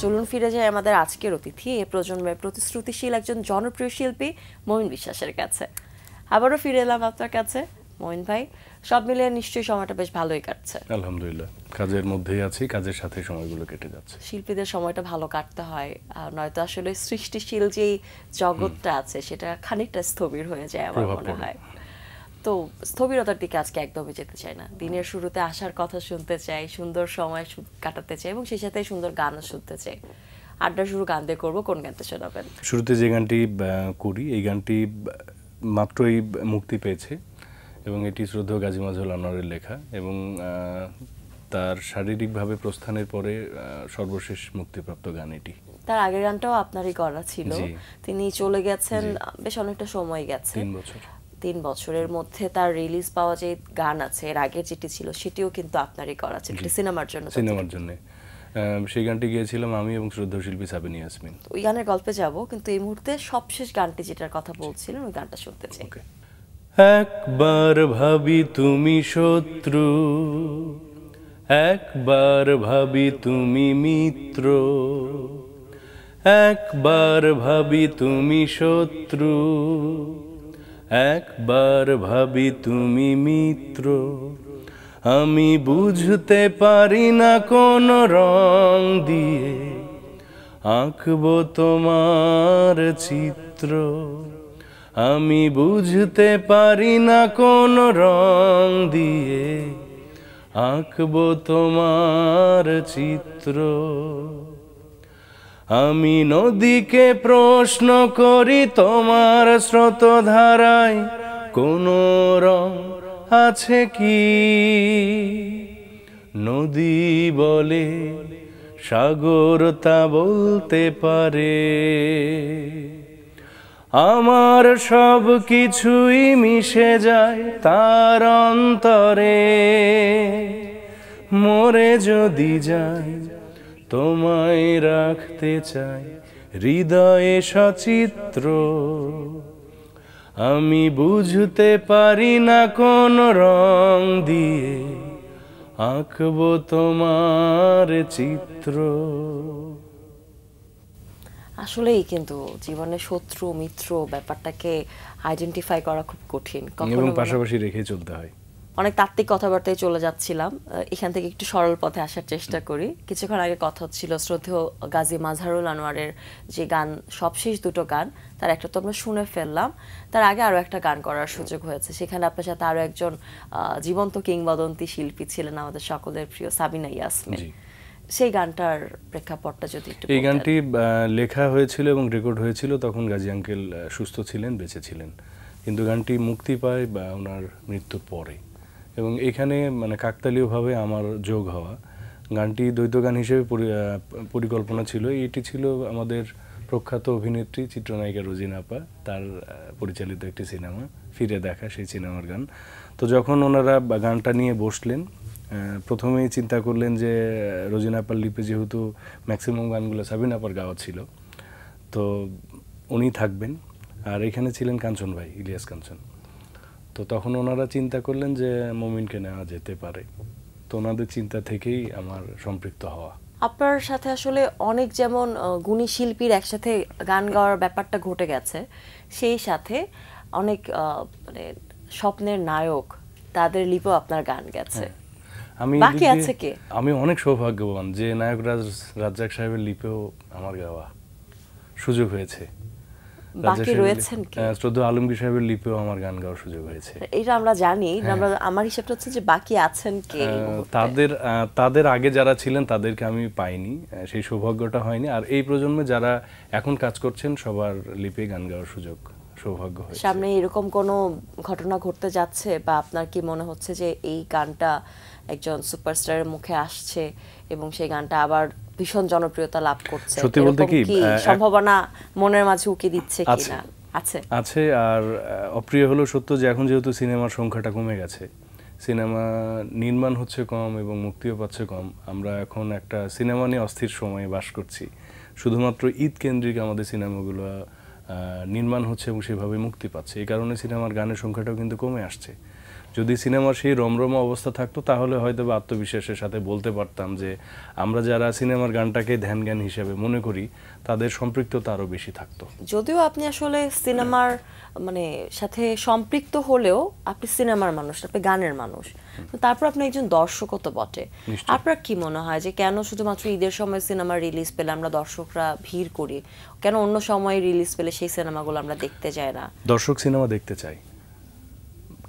চলুন ফিরে যাই আমাদের আজকের অতিথি এই প্রজন্মের প্রতিশ্রুতিশীল একজন জনপ্রিয় শিল্পী মঈন বিশ্বাসের কাছে। আবারও ফিরে এলাম আপনার কাছে মঈন ভাই। সব মিলিয়ে নিশ্চয়ই সময়টা বেশ ভালোই কাটছে? আলহামদুলিল্লাহ, কাজের মধ্যেই আছি, কাজের সাথে সময়গুলো কেটে যাচ্ছে। শিল্পীদের সময়টা ভালো কাটতে হয়, নয়তো আসলে সৃষ্টিশীল যেই জগৎটা আছে সেটা খানিকটা স্থবির হয়ে যায় আমার মনে হয়। তো স্থবিরতার দিকে আজকে একদমই যেতে চাই না। দিনের শুরুতে আসার কথা শুনতে চাই, সুন্দর সময় কাটাতে চাই এবং সেই সাথে সুন্দর গানও শুনতে চাই। আড্ডা শুরু গান দিয়ে করবো, কোন গানটা শোনাবেন? শুরুতে যে গানটি করি, এই গানটি মাত্রই মুক্তি পেয়েছে এবং এটি শ্রদ্ধেয় গাজী মাজহারুল আনোয়ারের লেখা এবং তার শারীরিকভাবে প্রস্থানের পরে সর্বশেষ মুক্তিপ্রাপ্ত গান এটি। তার আগের গানটাও আপনারই করা ছিল, তিনি চলে গেছেন বেশ অনেকটা সময় গেছে, 3 বছর। 3 বছরের মধ্যে তার রিলিজ পাওয়া যে গান আছে, এর আগে যেটি ছিল সেটিও কিন্তু আপনারই করা ছিল, সিনেমার জন্য। সিনেমার জন্য সেই গানটি গিয়েছিলাম আমি এবং শ্রদ্ধেয় শিল্পী সাবিনা ইয়াসমিন। ওই গানের গল্পে যাব, কিন্তু এই মুহূর্তে সবশেষ গানটি যেটার কথা বলছিলেন ওই গানটা শুনতে চাই। একবার ভাবি তুমি শত্রু, একবার ভাবি তুমি মিত্র, একবার ভাবি তুমি শত্রু, একবার ভাবি তুমি মিত্র। আমি বুঝতে পারি না কোন রং দিয়ে আঁকবো তোমার চিত্র, আমি বুঝতে পারি না কোন রং দিয়ে আঁকবো তোমার চিত্র। আমি নদীকে প্রশ্ন করি তোমার স্রোতধারায় কোন রং আছে কি, নদী বলে সাগর তা বলতে পারে। আমার সব কিছুই মিশে যায় তার অন্তরে, মরে যদি যাই তোমায় রাখতে চাই হৃদয়ে সচিত্র। আমি বুঝতে পারি না কোন রং দিয়ে আঁকবো তোমার চিত্র। আসলেই কিন্তু জীবনে শত্রু মিত্র ব্যাপারটাকে আইডেন্টিফাই করা খুব কঠিন, এবং পাশাপাশি রেখে চলতে হয়। অনেক তাত্ত্বিক কথাবার্তায় চলে যাচ্ছিলাম, এখান থেকে একটু সরল পথে আসার চেষ্টা করি। কিছুক্ষণ আগে কথা হচ্ছিল শ্রদ্ধেয় গাজী মাজহারুল আনোয়ারের যে গান, সবশেষ দুটো গান, তার একটা তো আমরা শুনে ফেললাম, তার আগে আরো একটা গান করার সুযোগ হয়েছে, সেখানে আপনার সাথে আরো একজন জীবন্ত কিংবদন্তি শিল্পী ছিলেন আমাদের সকলের প্রিয় সাবিনা ইয়াসমিন। সেই গানটার প্রেক্ষাপটটা যদি একটু। এই গানটি লেখা হয়েছিল এবং রেকর্ড হয়েছিল তখন গাজী আঙ্কেল সুস্থ ছিলেন, বেঁচে ছিলেন, কিন্তু গানটি মুক্তি পায় বা ওনার মৃত্যুর পরে। এবং এখানে মানে কাকতালীয়ভাবে আমার যোগ হওয়া। গানটি দ্বৈত গান হিসেবে পরিকল্পনা ছিল। এটি ছিল আমাদের প্রখ্যাত অভিনেত্রী চিত্রনায়িকা রোজিনা আপা, তার পরিচালিত একটি সিনেমা ফিরে দেখা, সেই সিনেমার গান। তো যখন ওনারা গানটা নিয়ে বসলেন, প্রথমেই চিন্তা করলেন যে রোজিনা আপার লিপে যেহেতু ম্যাক্সিমাম গানগুলো সাবিনা আপার গাওয়া ছিল, তো উনি থাকবেন, আর এখানে ছিলেন কাঞ্চন ভাই, ইলিয়াস কাঞ্চন। তো তখন ওনারা চিন্তা করলেন যে মমিনকে নেওয়া যেতে পারে, তো ওনাদের চিন্তা থেকেই আমার সম্পৃক্ত হওয়া। আপনার সাথে আসলে অনেক যেমন গুণী শিল্পীর একসাথে গান গাওয়ার ব্যাপারটা ঘটে গেছে, সেই সাথে অনেক মানে স্বপ্নের নায়ক, তাদের লিপেও আপনার গান গেছে। বাকি আছে কে? আমি অনেক সৌভাগ্যবান যে নায়ক রাজ্জাক সাহেবের লিপেও আমার গাওয়া সুযোগ হয়েছে। বাকি রয়েছেন কে? শ্রদ্ধেয় আলমগীর সাহেবের লিপেও আমার গান গাওয়ার সুযোগ হয়েছে। এটা আমরা জানি, আমার হিসাবটা হচ্ছে যে বাকি আছেন কে? তাদের আগে যারা ছিলেন তাদেরকে আমি পাইনি, সেই সৌভাগ্যটা হয়নি। আর এই প্রজন্মে যারা এখন কাজ করছেন সবার লিপে গান গাওয়ার সৌভাগ্য হয়েছে। সামনে এরকম কোনো ঘটনা ঘটতে যাচ্ছে বা আপনার কি মনে হচ্ছে যে এই গানটা একজন সুপারস্টারের মুখে আসছে এবং সেই গানটা আবার ভীষণ জনপ্রিয়তা লাভ করছে? সত্যি বলতে কি সম্ভাবনা মনের মাঝে উকি দিচ্ছে কিনা? আছে। আর অপ্রিয় হলো সত্য যে এখন যেহেতু সিনেমার সংখ্যাটা কমে গেছে, সিনেমা নির্মাণ হচ্ছে কম এবং মুক্তিও পাচ্ছে কম, আমরা এখন একটা সিনেমা নিয়ে অস্থির সময়ে বাস করছি। শুধুমাত্র ঈদ কেন্দ্রিক আমাদের সিনেমাগুলো নির্মাণ হচ্ছে এবং সেভাবে মুক্তি পাচ্ছে, এই কারণে সিনেমার গানের সংখ্যাটাও কিন্তু কমে আসছে। যদি সিনেমার সেই রমরমা অবস্থা থাকতো তাহলে হয়তো বা আত্মবিশ্বাসের সাথে বলতে পারতাম যে আমরা যারা সিনেমার গানটাকে ধ্যান জ্ঞান হিসেবে মনে করি তাদের সম্পৃক্ততা আরও বেশি থাকতো। যদিও আপনি আসলে সিনেমার মানে সাথে সম্পৃক্ত হলেও আপনি সিনেমার মানুষ, আপনি গানের মানুষ, তারপর আপনি একজন দর্শকও তো বটে। আপনার কি মনে হয় যে কেন শুধুমাত্র ঈদের সময় সিনেমা রিলিজ পেলে আমরা দর্শকরা ভিড় করি, কেন অন্য সময় রিলিজ পেলে সেই সিনেমাগুলো আমরা দেখতে যাই না? দর্শক সিনেমা দেখতে চাই,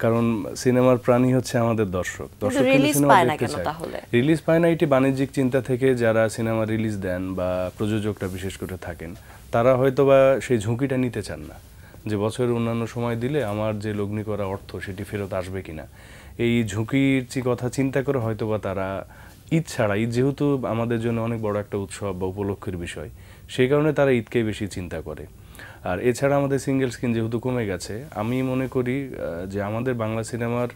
কারণ সিনেমার প্রাণী হচ্ছে আমাদের দর্শক। দর্শক রিলিজ পায় না কেন তাহলে? রিলিজ পায় না এটি বাণিজ্যিক চিন্তা থেকে যারা সিনেমা রিলিজ দেন বা প্রযোজকরা বিশেষ করে থাকেন, তারা হয়তো বা সেই ঝুঁকিটা নিতে চান না যে বছরের অন্যান্য সময় দিলে আমার যে লগ্নি করা অর্থ সেটি ফেরত আসবে কিনা। এই ঝুঁকির কথা চিন্তা করে হয়তো বা তারা ঈদ ছাড়া, ঈদ যেহেতু আমাদের জন্য অনেক বড় একটা উৎসব বা উপলক্ষের বিষয়, সেই কারণে তারা ঈদকেই বেশি চিন্তা করে। আর এছাড়া আমাদের সিঙ্গেল স্ক্রিন যেহেতু কমে গেছে, আমি মনে করি যে আমাদের বাংলা সিনেমার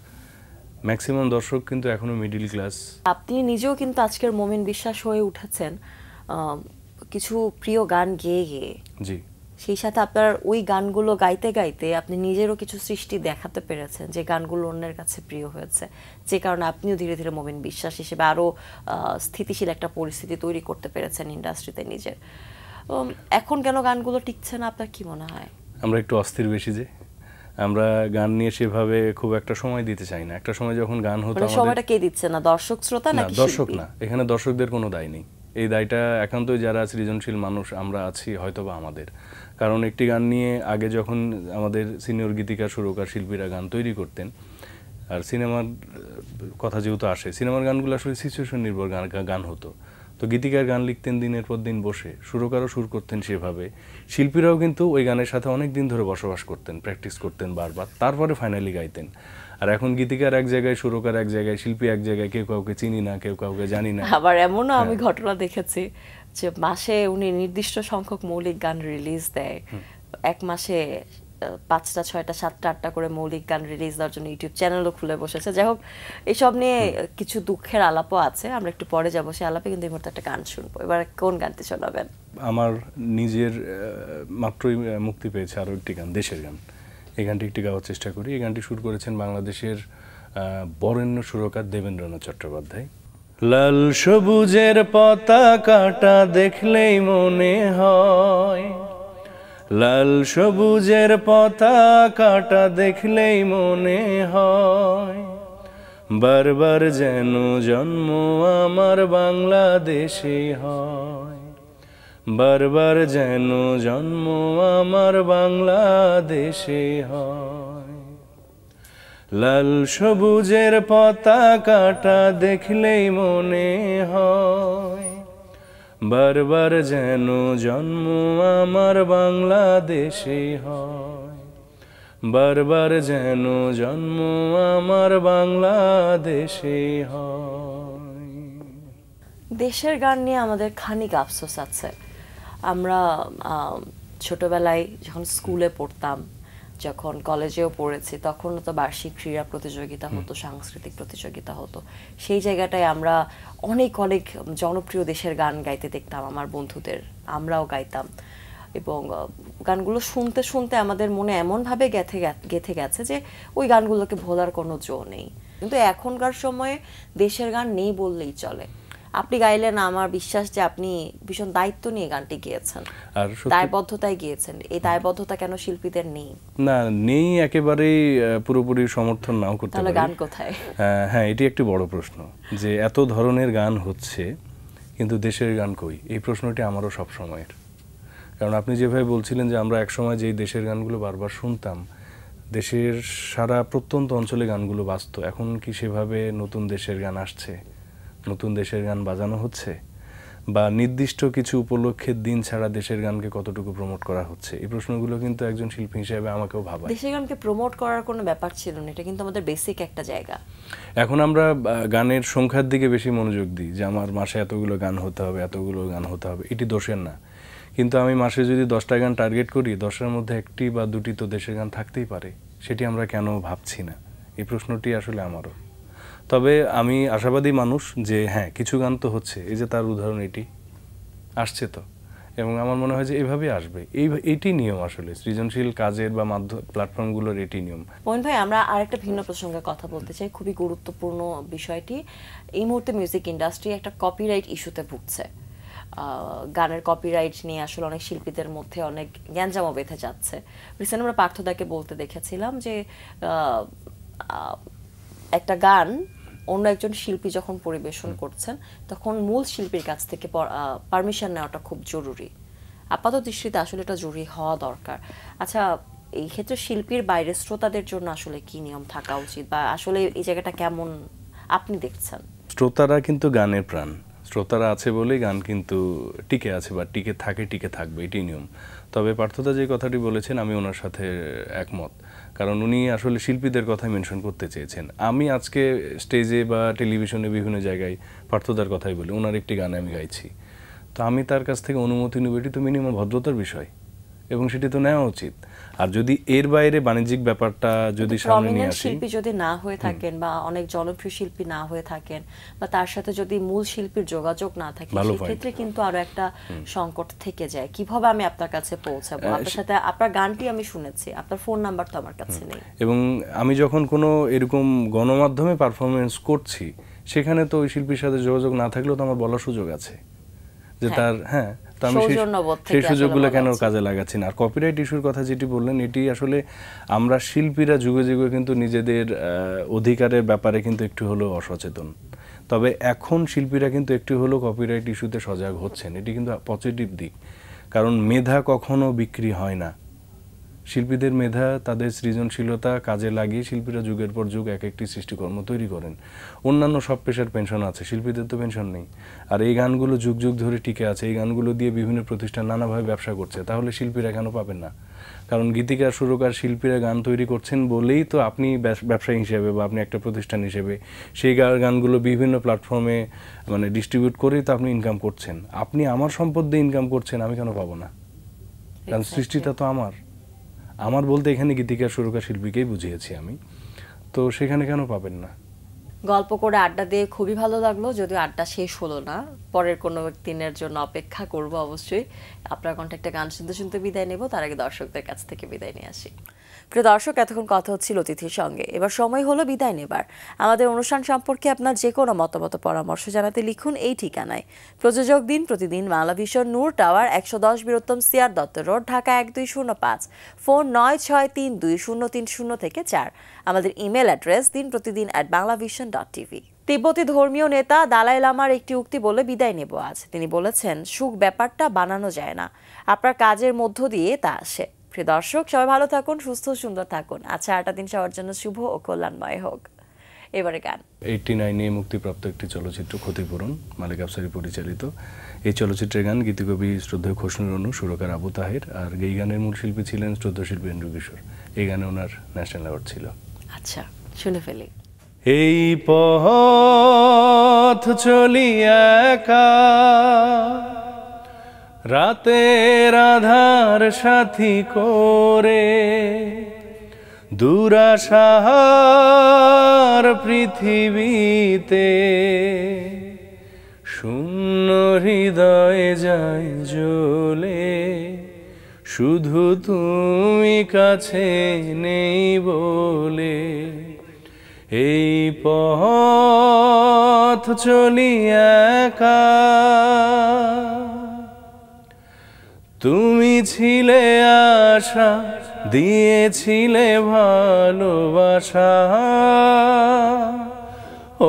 ম্যাক্সিমাম দর্শক কিন্তু এখনো মিডিল ক্লাস। আপনি নিজেও কিন্তু আজকের মোমিন বিশ্বাস হয়ে উঠেছেন কিছু প্রিয় গান গেয়ে গেয়ে। জি। সেই সাথে আপনার ওই গানগুলো গাইতে গাইতে আপনি নিজেরও কিছু সৃষ্টি দেখাতে পেরেছেন যে গানগুলো অন্যের কাছে প্রিয় হয়েছে, যে কারণে আপনিও ধীরে ধীরে মোমিন বিশ্বাস হিসেবে আরও স্থিতিশীল একটা পরিস্থিতি তৈরি করতে পেরেছেন ইন্ডাস্ট্রিতে নিজের। এখন কেন গানগুলো টিকছে না আপনার কি মনে হয়? আমরা একটু অস্থির বেশি, যে আমরা গান নিয়ে সেভাবে খুব একটা সময় দিতে চাই না। একটা সময় যখন গান হতো, মানে সময়টা কে দিচ্ছে না, দর্শক শ্রোতা নাকি শিল্পী? দর্শক না, এখানে দর্শকদের কোনো দায় নেই। এই দায়টা একান্তই যারা সৃজনশীল মানুষ আমরা আছি হয়তোবা আমাদের। কারণ একটি গান নিয়ে আগে যখন আমাদের সিনিয়র গীতিকার সুরকার শিল্পীরা গান তৈরি করতেন, আর সিনেমার কথা যেহেতু আসে, সিনেমার গানগুলো আসলে সিচুয়েশন নির্ভর গান হতো। তো গীতিকার গান লিখতেন দিনের পর দিন বসে, সুরকারও সুর করতেন সেভাবে, শিল্পীরাও কিন্তু ওই গানের সাথে অনেক দিন ধরে বসবাস করতেন, প্র্যাকটিস করতেন বারবার, তারপরে ফাইনালি গাইতেন। আর এখন গীতিকার এক জায়গায়, সুরকার এক জায়গায়, শিল্পী এক জায়গায়, কেউ কাউকে চিনি না, কেউ কাউকে জানি না। আবার এমনও আমি ঘটনা দেখেছি যে মাসে উনি নির্দিষ্ট সংখ্যক মৌলিক গান রিলিজ দেয়, এক মাসে 5টা 6টা 7টা 8টা করে মৌলিক গান রিলিজ দেওয়ার জন্য ইউটিউব চ্যানেলও খুলে বসেছে। যাই হোক, এইসব নিয়ে কিছু দুঃখের আলাপও আছে, আমরা একটু পরে যাবো সেই আলাপে। কিন্তু এই মুহূর্তে একটা গান শুনবো। এবার কোন গানটি শোনাবেন? আমার নিজের মাত্রই মুক্তি পেয়েছে আরও একটি গান, দেশের গান। এই গানটি একটি গাওয়ার চেষ্টা করি। এই গানটি শুরু করেছেন বাংলাদেশের বরেণ্য সুরকার দেবেন্দ্রনাথ চট্টোপাধ্যায়। লাল সবুজের পতাকাটা দেখলেই মনে হয়, লাল সবুজের পতাকাটা দেখলেই মনে হয়, বারবার যেন জন্ম আমার বাংলাদেশে হয়, বারবার যেন জন্ম আমার বাংলাদেশে হয়। লাল সবুজের পতাকাটা দেখলেই মনে হয়, বারবার যেন জন্ম আমার বাংলাদেশে হয়, বারবার যেন জন্ম আমার বাংলাদেশে হয়। দেশের গান নিয়ে আমাদের খানিক আফসোস আছে। আমরা ছোটবেলায় যখন স্কুলে পড়তাম, যখন কলেজেও পড়েছি, তখন তো বার্ষিক ক্রীড়া প্রতিযোগিতা হতো, সাংস্কৃতিক প্রতিযোগিতা হতো। সেই জায়গাটায় আমরা অনেক অনেক জনপ্রিয় দেশের গান গাইতে দেখতাম আমার বন্ধুদের, আমরাও গাইতাম। এবং গানগুলো শুনতে শুনতে আমাদের মনে এমনভাবে গেঁথে গেছে যে ওই গানগুলোকে ভোলার কোনো জো নেই। কিন্তু এখনকার সময়ে দেশের গান নেই বললেই চলে। আপনি গাইলেন, আমার বিশ্বাস যে আপনি ভীষণ দায়িত্ব নিয়ে গানটি গেয়েছেন, আর দায়বদ্ধতায় গিয়েছেন। এই দায়বদ্ধতা কেন শিল্পীদের নেই? না, নেই একেবারেই পুরোপুরি সমর্থন নাও করতে পারি। তাহলে গান কোথায়? হ্যাঁ, এটি একটি বড় প্রশ্ন যে এত ধরনের গান হচ্ছে কিন্তু দেশের গান কই। এই প্রশ্নটি আমারও সব সময়ের। কারণ আপনি যেভাবে বলছিলেন যে আমরা একসময় যেই দেশের গানগুলো বারবার শুনতাম, দেশের সারা প্রত্যন্ত অঞ্চলে গানগুলো বাজতো, এখন কি সেভাবে নতুন দেশের গান আসছে, নতুন দেশের গান বাজানো হচ্ছে, বা নির্দিষ্ট কিছু উপলক্ষের দিন ছাড়া দেশের গানকে কতটুকু প্রমোট করা হচ্ছে? এই প্রশ্নগুলো কিন্তু একজন শিল্পী হিসেবে আমাকেও ভাবায়। দেশের গানকে প্রমোট করার কোনো ব্যাপার ছিল না, এটা কিন্তু আমাদের বেসিক একটা জায়গা। এখন আমরা গানের সংখ্যার দিকে বেশি মনোযোগ দিই যে আমার মাসে এতগুলো গান হতে হবে, এতগুলো গান হতে হবে। এটি দোষের না, কিন্তু আমি মাসে যদি 10টা গান টার্গেট করি, 10টার মধ্যে 1টি বা 2টি তো দেশের গান থাকতেই পারে। সেটি আমরা কেন ভাবছি না? এই প্রশ্নটি আসলে আমারও। তবে আমি আশাবাদী মানুষ যে হ্যাঁ, কিছু গান তো হচ্ছে। এই যে তার উদাহরণ এটি আসছে, তো এবং আমার মনে হয় যে এভাবেই আসবে। এইটি নিয়ম আসলে সৃজনশীল কাজের বা মাধ্যম প্ল্যাটফর্মগুলোর এটি নিয়ম। মোহিন ভাই, আমরা আরেকটা ভিন্ন প্রসঙ্গে কথা বলতে চাই, খুবই গুরুত্বপূর্ণ বিষয়টি। এই মুহূর্তে মিউজিক ইন্ডাস্ট্রি একটা কপিরাইট ইস্যুতে ভুগছে। গানের কপিরাইট নিয়ে আসলে অনেক শিল্পীদের মধ্যে অনেক জ্ঞানজামও বেঁধে যাচ্ছে। রিসেন্ট আমরা পার্থদাকে বলতে দেখেছিলাম যে একটা গান অন্য একজন শিল্পী যখন পরিবেশন করছেন তখন মূল শিল্পীর কাছ থেকে পারমিশন নেওয়াটা খুব জরুরি। আপাতত দৃষ্টিতে আসলে এটা জরুরি হওয়া দরকার। আচ্ছা, এই ক্ষেত্রে শিল্পীর বাইরে শ্রোতাদের জন্য আসলে কি নিয়ম থাকা উচিত, বা আসলে এই জায়গাটা কেমন আপনি দেখছেন? শ্রোতারা কিন্তু গানের প্রাণ, শ্রোতারা আছে বলেই গান কিন্তু টিকে আছে বা টিকে থাকে, টিকে থাকবে, এটি নিয়ম। তবে পার্থদা যে কথাটি বলেছেন আমি ওনার সাথে একমত, কারণ উনি আসলে শিল্পীদের কথা মেনশন করতে চেয়েছেন। আমি আজকে স্টেজে বা টেলিভিশনে বিভিন্ন জায়গায় পার্থদার কথাই বলি, ওনার একটি গানে আমি গাইছি, তো আমি তার কাছ থেকে অনুমতি নেব, এটি তো মিনিমাম ভদ্রতার বিষয় এবং সেটি তো নেওয়া উচিত। আর যদি এর বাইরে বাণিজ্যিক ব্যাপারটা যদি সামনে নিয়ে আসি, শিল্পী যদি না হয়ে থাকেন বা অনেক জনপ্রিয় শিল্পী না হয়ে থাকেন বা তার সাথে যদি মূল শিল্পীর যোগাযোগ না থাকে, সেক্ষেত্রে কিন্তু আরো একটা সংকট থেকে যায়। কিভাবে আমি আপনার কাছে পৌঁছাবো? আপনার সাথে আপনার গানটি আমি শুনেছি, আপনার ফোন নাম্বার তো আমার কাছে নেই। এবং আমি যখন কোনো এরকম গণমাধ্যমে পারফরমেন্স করছি, সেখানে তো ওই শিল্পীর সাথে যোগাযোগ না থাকলেও তো আমার বলার সুযোগ আছে যে তার তো আমি সেই সুযোগগুলো কেন কাজে লাগাচ্ছি না। আর কপিরাইট ইস্যুর কথা যেটি বললেন, এটি আসলে আমরা শিল্পীরা যুগে যুগে কিন্তু নিজেদের অধিকারের ব্যাপারে কিন্তু একটু হলেও অসচেতন। তবে এখন শিল্পীরা কিন্তু একটু হলেও কপিরাইট ইস্যুতে সজাগ হচ্ছেন, এটি কিন্তু পজিটিভ দিক। কারণ মেধা কখনো বিক্রি হয় না। শিল্পীদের মেধা, তাদের সৃজনশীলতা কাজে লাগিয়ে শিল্পীরা যুগের পর যুগ এক একটি সৃষ্টিকর্ম তৈরি করেন। অন্যান্য সব পেশার পেনশন আছে, শিল্পীদের তো পেনশন নেই। আর এই গানগুলো যুগ যুগ ধরে টিকে আছে, এই গানগুলো দিয়ে বিভিন্ন প্রতিষ্ঠান নানাভাবে ব্যবসা করছে, তাহলে শিল্পীরা কেন পাবেন না? কারণ গীতিকার, সুরকার, শিল্পীরা গান তৈরি করছেন বলেই তো আপনি ব্যবসায়ী হিসেবে বা আপনি একটা প্রতিষ্ঠান হিসেবে সেই গানগুলো বিভিন্ন প্ল্যাটফর্মে মানে ডিস্ট্রিবিউট করেই তো আপনি ইনকাম করছেন। আপনি আমার সম্পদ দিয়ে ইনকাম করছেন, আমি কেন পাবো না? কারণ সৃষ্টিটা তো আমার বলতে এখানে গীতিকার, সুরকার, শিল্পীকেই বুঝিয়েছি আমি, তো সেখানে কেন পাবেন না? গল্প করে আড্ডা দিয়ে খুবই ভালো লাগলো, যদিও আড্ডা শেষ হলো না, পরের কোনো দিনের জন্য অপেক্ষা করব অবশ্যই। আপনার কন্ট্যাক্টে গান শুনতে শুনতে বিদায় নেব, তার আগে দর্শকদের কাছ থেকে বিদায় নিয়ে আসি। প্রিয় দর্শক, এতক্ষণ কথা হচ্ছিল অতিথির সঙ্গে, এবার সময় হলো বিদায় নেবার। আমাদের অনুষ্ঠান সম্পর্কে আপনার যে কোনো মতামত, পরামর্শ জানাতে লিখুন এই ঠিকানায়। প্রযোজক দিন প্রতিদিন Bangla Vision, Noor Tower, ১১০ Birottam CR Datta Road, Dhaka ১২০৫, phone ৯৬৩২০৩০ থেকে ৪। আমাদের ইমেল অ্যাড্রেস dinprotidin@banglavision.tv। তিব্বতী ধর্মীয় নেতা দালাই লামার একটি উক্তি বলে বিদায় নেব আজ। তিনি বলেছেন, সুখ ব্যাপারটা বানানো যায় না, আপনার কাজের মধ্য দিয়ে তা আসে। প্রিয় দর্শক, সবাই ভালো থাকুন, সুস্থ সুন্দর থাকুন। আচ্ছা, 8টা দিন সবার জন্য শুভ ও কল্যাণময় হোক। এবারে গান। 89-এ মুক্তিপ্রাপ্ত একটি চলচ্চিত্র ক্ষতিপূরণ, মালিক আফসারি পরিচালিত। এই চলচ্চিত্রের গান গীতিকবি শ্রদ্ধেয় খসরুল অনু, সুরকার আবু তাহের, আর এই গানের মূল শিল্পী ছিলেন শ্রদ্ধেয় শিল্পী এন্ড্রু কিশোর। এই গানে ওনার ন্যাশনাল অ্যাওয়ার্ড ছিল। আচ্ছা, শুনে ফেলি। এই পথ চলি একা, রাতের আধার সাথী করে, দুরাশার পৃথিবীতে, শূন্য হৃদয়ে যায় জ্বলে, শুধু তুমি কাছে নেই বলে। এই পথ চলি একা, তুমি ছিলে আশা, দিয়েছিলে ভালোবাসা,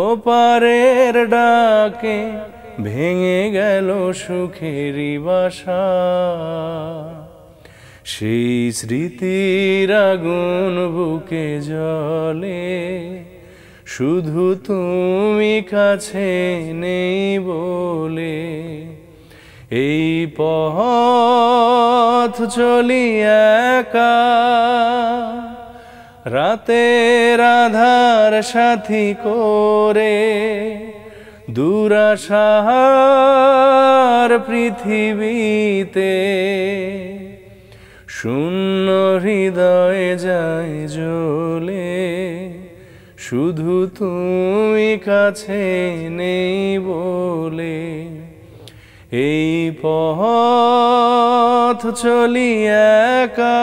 ওপারের ডাকে ভেঙে গেল সুখেরই বাসা। সেই স্মৃতির আগুন বুকে জ্বলে, শুধু তুমি কাছে নেই বলে। এই পথ চলি একা, রাতের আধার সাথী করে, দুরাশার পৃথিবীতে, শূন্য হৃদয়ে যায় জ্বলে, শুধু তুমি কাছে নেই বলে। এই পথ চলি একা